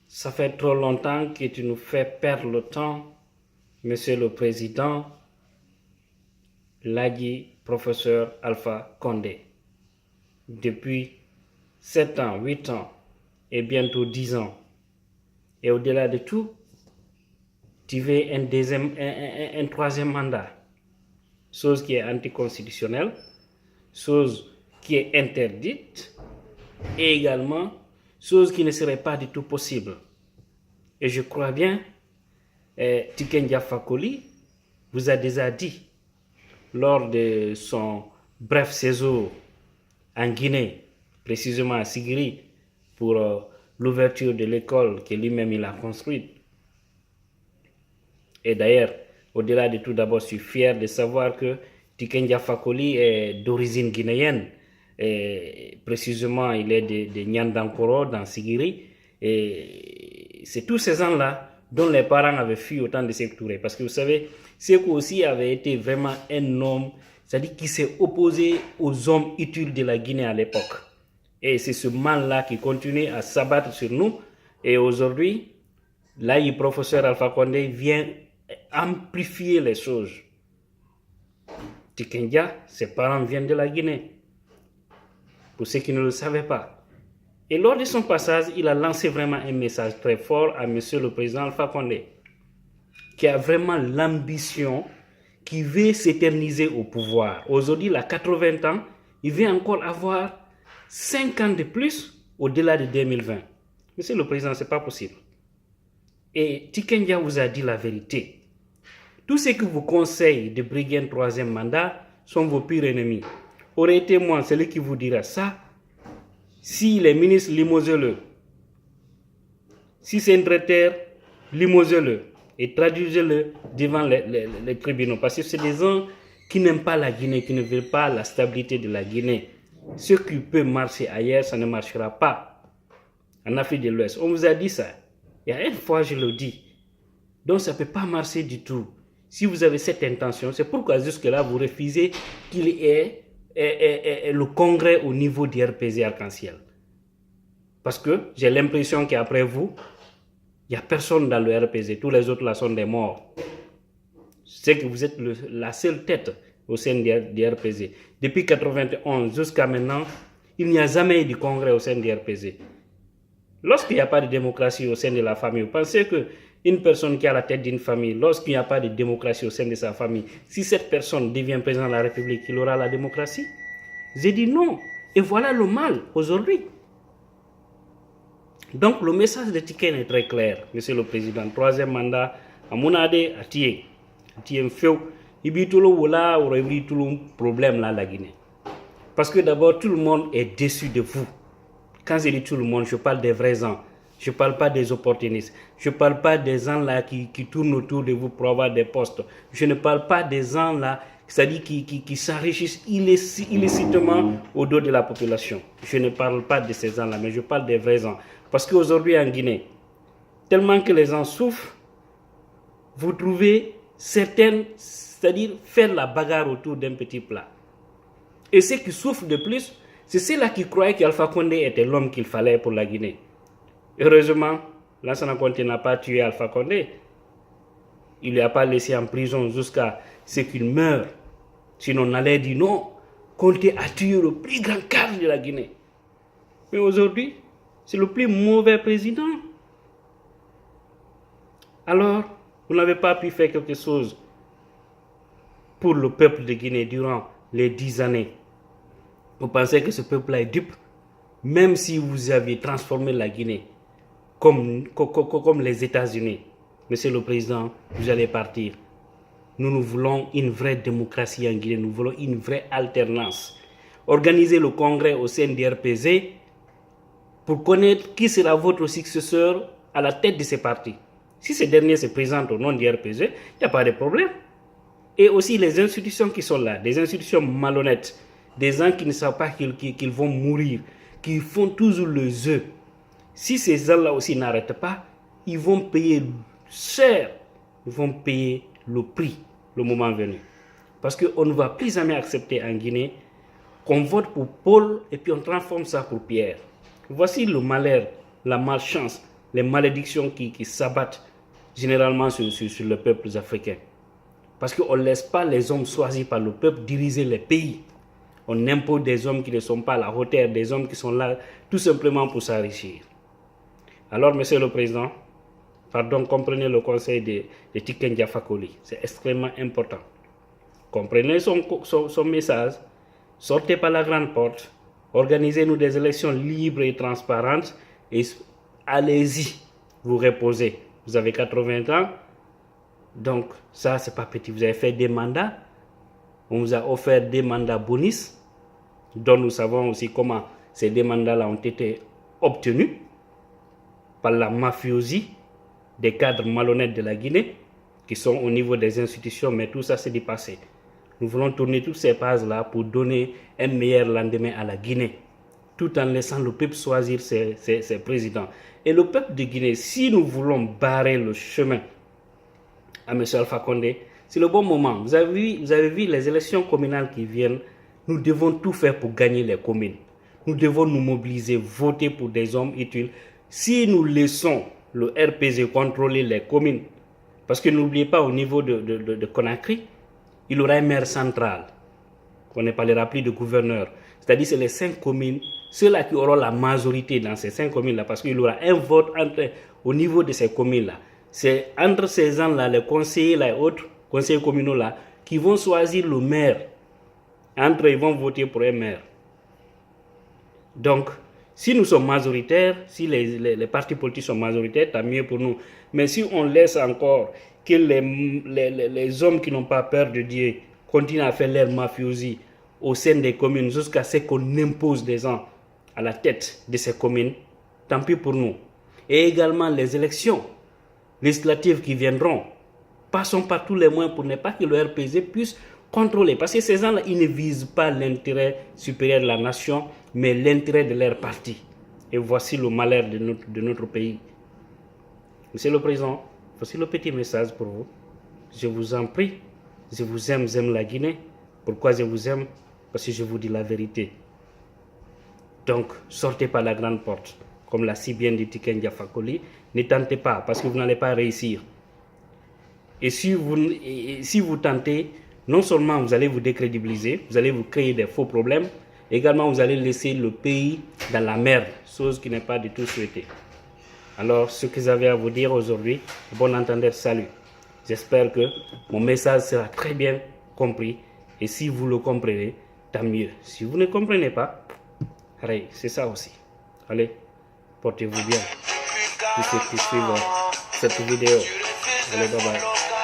Ça fait trop longtemps que tu nous fais perdre le temps, Monsieur le Président, l'a dit professeur Alpha Condé. Depuis 7 ans, 8 ans et bientôt 10 ans. Et au-delà de tout, tu veux un troisième mandat. Chose qui est anticonstitutionnelle, chose qui est interdite et également chose qui ne serait pas du tout possible. Et je crois bien, Tiken Jah Fakoly vous a déjà dit lors de son bref séjour en Guinée, précisément à Sigiri, pour l'ouverture de l'école que lui-même il a construite. Et d'ailleurs, au-delà de tout, d'abord, je suis fier de savoir que Tiken Jah Fakoly est d'origine guinéenne. Et précisément, il est de Nyandankoro, dans Sigiri. Et c'est tous ces gens-là dont les parents avaient fui au temps de Sékou Touré. Parce que vous savez, Sékou aussi avait été vraiment un homme, c'est-à-dire qui s'est opposé aux hommes utiles de la Guinée à l'époque. Et c'est ce mal-là qui continue à s'abattre sur nous. Et aujourd'hui, là, le professeur Alpha Condé vient amplifier les choses. Tiken Jah, ses parents viennent de la Guinée. Pour ceux qui ne le savaient pas. Et lors de son passage, il a lancé vraiment un message très fort à Monsieur le Président Alpha Condé, qui a vraiment l'ambition, qui veut s'éterniser au pouvoir. Aujourd'hui, il a 80 ans, il veut encore avoir 5 ans de plus au-delà de 2020. Monsieur le Président, ce n'est pas possible. Et Tiken Jah vous a dit la vérité. Tous ceux qui vous conseillent de briguer un troisième mandat sont vos pires ennemis. Aurait été moi celui qui vous dira ça, si les ministres limosez-le, si c'est un traiteur, limosez-le et traduisez-le devant les tribunaux. Parce que c'est des gens qui n'aiment pas la Guinée, qui ne veulent pas la stabilité de la Guinée. Ce qui peut marcher ailleurs, ça ne marchera pas en Afrique de l'Ouest. On vous a dit ça. Il y a une fois, je le dis. Donc, ça ne peut pas marcher du tout. Si vous avez cette intention, c'est pourquoi jusque-là, vous refusez qu'il y ait le congrès au niveau du RPZ Arc-en-Ciel. Parce que j'ai l'impression qu'après vous, il n'y a personne dans le RPZ. Tous les autres là sont des morts. C'est que vous êtes la seule tête au sein du RPZ. Depuis 1991 jusqu'à maintenant, il n'y a jamais eu de congrès au sein du RPZ. Lorsqu'il n'y a pas de démocratie au sein de la famille, vous pensez qu'une personne qui a la tête d'une famille, lorsqu'il n'y a pas de démocratie au sein de sa famille, si cette personne devient président de la République, il aura la démocratie? J'ai dit non. Et voilà le mal aujourd'hui. Donc le message de Tiken est très clair, Monsieur le Président. Troisième mandat, à mon avis, à Tiye. Tiye Feu, il y a tout le problème là, la Guinée. Parce que d'abord, tout le monde est déçu de vous. Quand je dis tout le monde, je parle des vrais gens. Je ne parle pas des opportunistes. Je ne parle pas des gens là qui tournent autour de vous pour avoir des postes. Je ne parle pas des gens là, c'est-à-dire qui s'enrichissent illicitement au dos de la population. Je ne parle pas de ces gens là, mais je parle des vrais gens. Parce qu'aujourd'hui en Guinée, tellement que les gens souffrent, vous trouvez certaines, c'est-à-dire faire la bagarre autour d'un petit plat. Et ceux qui souffrent de plus, c'est ceux-là qui croyaient qu'Alpha Condé était l'homme qu'il fallait pour la Guinée. Heureusement, Lansana Conté n'a pas tué Alpha Condé. Il ne lui a pas laissé en prison jusqu'à ce qu'il meure. Sinon, on allait dire non, Conté a tué le plus grand cadre de la Guinée. Mais aujourd'hui, c'est le plus mauvais président. Alors, vous n'avez pas pu faire quelque chose pour le peuple de Guinée durant les 10 années. Vous pensez que ce peuple-là est dupe? Même si vous avez transformé la Guinée comme les États-Unis, Monsieur le Président, vous allez partir. Nous voulons une vraie démocratie en Guinée, nous voulons une vraie alternance. Organisez le congrès au sein du RPZ pour connaître qui sera votre successeur à la tête de ces partis. Si ce dernier se présente au nom du RPZ, il n'y a pas de problème. Et aussi les institutions qui sont là, des institutions malhonnêtes, des gens qui ne savent pas qu'ils vont mourir, qui font toujours le jeu. Si ces gens-là aussi n'arrêtent pas, ils vont payer cher, ils vont payer le prix le moment venu. Parce qu'on ne va plus jamais accepter en Guinée qu'on vote pour Paul et puis on transforme ça pour Pierre. Voici le malheur, la malchance, les malédictions qui s'abattent généralement sur les peuples africains. Parce qu'on ne laisse pas les hommes choisis par le peuple diriger les pays. On impose des hommes qui ne sont pas à la hauteur, des hommes qui sont là tout simplement pour s'enrichir. Alors, Monsieur le Président, pardon, comprenez le conseil de Tiken Jah Fakoly. C'est extrêmement important. Comprenez son message, sortez par la grande porte, organisez-nous des élections libres et transparentes et allez-y, vous reposez. Vous avez 80 ans, donc ça c'est pas petit. Vous avez fait des mandats, on vous a offert des mandats bonus, dont nous savons aussi comment ces deux mandats-là ont été obtenus par la mafiosie des cadres malhonnêtes de la Guinée, qui sont au niveau des institutions, mais tout ça c'est du passé. Nous voulons tourner toutes ces pages-là pour donner un meilleur lendemain à la Guinée, tout en laissant le peuple choisir ses présidents. Et le peuple de Guinée, si nous voulons barrer le chemin à M. Alpha Condé, c'est le bon moment. Vous avez vu les élections communales qui viennent. Nous devons tout faire pour gagner les communes. Nous devons nous mobiliser, voter pour des hommes utiles. Si nous laissons le RPG contrôler les communes, parce que n'oubliez pas, au niveau de Conakry, il y aura un maire central. On ne parlera plus de gouverneur. C'est-à-dire c'est les 5 communes, ceux-là qui auront la majorité dans ces 5 communes-là, parce qu'il y aura un vote au niveau de ces communes-là. C'est entre ces gens-là, les conseillers et autres conseillers communaux-là, qui vont choisir le maire. Entre eux, ils vont voter pour un maire. Donc, si nous sommes majoritaires, si les partis politiques sont majoritaires, tant mieux pour nous. Mais si on laisse encore que les hommes qui n'ont pas peur de Dieu continuent à faire leur mafiosie au sein des communes jusqu'à ce qu'on impose des gens à la tête de ces communes, tant pis pour nous. Et également les élections législatives qui viendront, passons par tous les moyens pour ne pas que le RPG puisse contrôler. Parce que ces gens-là, ils ne visent pas l'intérêt supérieur de la nation, mais l'intérêt de leur parti. Et voici le malheur de notre pays. Monsieur le Président, voici le petit message pour vous. Je vous en prie, je vous aime, j'aime la Guinée. Pourquoi je vous aime? Parce que je vous dis la vérité. Donc, sortez par la grande porte, comme l'a si bien dit Tiken Jah Fakoly. Ne tentez pas, parce que vous n'allez pas réussir. Et si vous tentez, non seulement vous allez vous décrédibiliser, vous allez vous créer des faux problèmes, également vous allez laisser le pays dans la merde, chose qui n'est pas du tout souhaitée. Alors, ce que j'avais à vous dire aujourd'hui, bon entendeur, salut. J'espère que mon message sera très bien compris. Et si vous le comprenez, tant mieux. Si vous ne comprenez pas, allez, c'est ça aussi. Allez, portez-vous bien. Tous ceux qui suivent cette vidéo. Allez, bye bye.